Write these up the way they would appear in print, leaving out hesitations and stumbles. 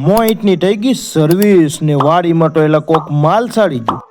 મોઈટની થઈ ગઈ સર્વિસ ને વાડીમાં તો એલા કોક માલ સાડી ગયું.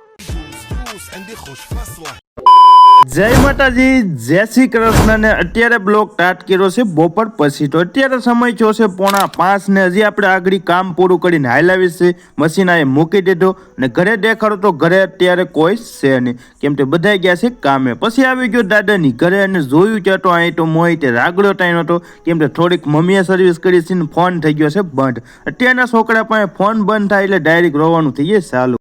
જય માતાજી, જય શ્રી કૃષ્ણ. ને અત્યારે બ્લોગ સ્ટાર્ટ કર્યો છે બપોર પછી. તો અત્યારે સમય થયો છે 4:30 ને હજી આપણે આગળ કામ પૂરું કરીને હાલાવી છે. મશીન આ મૂકી દીધો ને ઘરે દેખાડો તો ઘરે અત્યારે કોઈ છે નહીં, કેમ કે બધા ગયા છે કામે. પછી આવી ગયો દાદાની ઘરે અને જોયું કે તો અહીં તો મોહિતે રાગડો ટાઈમ હતો, કેમ કે થોડીક મમ્મીએ સર્વિસ કરી છે ને ફોન થઈ ગયો છે બંધ. અત્યારના છોકરા પાસે ફોન બંધ થાય એટલે ડાયરેક્ટ રોવાનું થઈ જાય ચાલુ.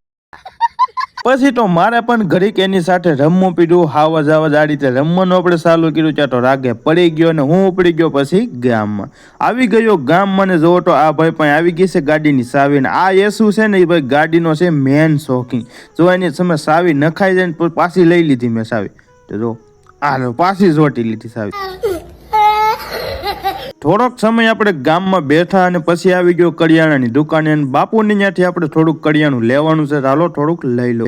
પછી તો મારે પણ ઘડીક એની સાથે રમવું પીધું, હાવજ આવજ આ રીતે રમવાનું આપણે ચાલુ કર્યું. ત્યાં તો રાગે પડી ગયો ને હું ઉપડી ગયો. પછી ગામમાં આવી ગયો. ગામમાં ને જોવો તો આ ભાઈ પણ આવી ગઈ છે ગાડીની ચાવી. ને આ એસુ છે ને એ ભાઈ ગાડીનો છે મેન શોખીન. જો એની સમય ચાવી નખાઈ જાય ને પાછી લઈ લીધી મેં ચાવી. તો જો આ પાછી જોટી લીધી ચાવી. થોડોક સમય આપણે ગામમાં બેઠા અને પછી આવી ગયો કરિયાણાની દુકાને. અને બાપુની ત્યાંથી આપણે થોડુંક કરિયાણું લેવાનું છે, ચાલો થોડુંક લઈ લો.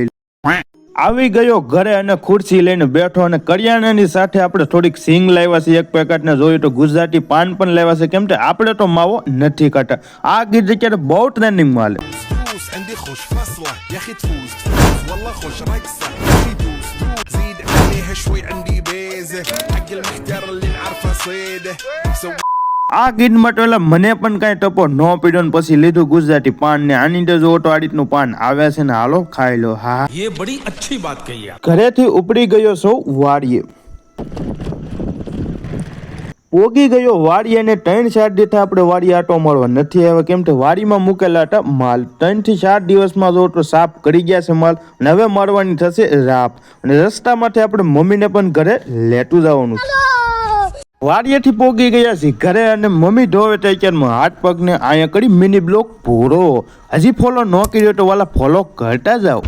આવી ગયો ઘરે અને ખુરશી લઈને બેઠો અને કરિયાણાની સાથે આપણે થોડીક સિંગ લાવ્યા છે એક પેકેટ ને જોયું તો ગુજરાતી પાન પણ લાવ્યા છે, કેમ કે આપણે તો માવો નથી કાઢતા. આ ગીત અત્યારે બહુ ટ્રેન્ડિંગમાં હાલે. આ ગીત માટે મને પણ કઈ ટપો ન પીડ્યો ને પછી લીધું ગુજરાતી પાન ને. આની અંદર જો તો આ રીતનું પાન આવ્યા છે ને હાલો ખાઈ લો. હા, ये बड़ी अच्छी बात कही. ઘરેથી ઉપડી ગયો છો વાડીએ. પોગી ગયો વાડીએ ને 3-4 દિવસ આપણે વાડી આટો મળવા નથી આવ્યા, કેમ કે વાડીમાં મૂકેલા હતા માલ. 3 થી 4 દિવસમાં જો તો સાફ કરી ગયા છે માલ અને હવે મળવાની થશે રાપ. અને રસ્તામાંથી આપણે મમ્મીને પણ ઘરે લેતું જવાનું. વાડીએથી પોગી ગયા છે ઘરે અને મમ્મી ધોવે અત્યારમાં હાથ પગને અહીંયા કરી મિની બ્લોક પૂરો. હજી ફોલો ન કર્યો તો વાલા ફોલો કરતા જાઓ.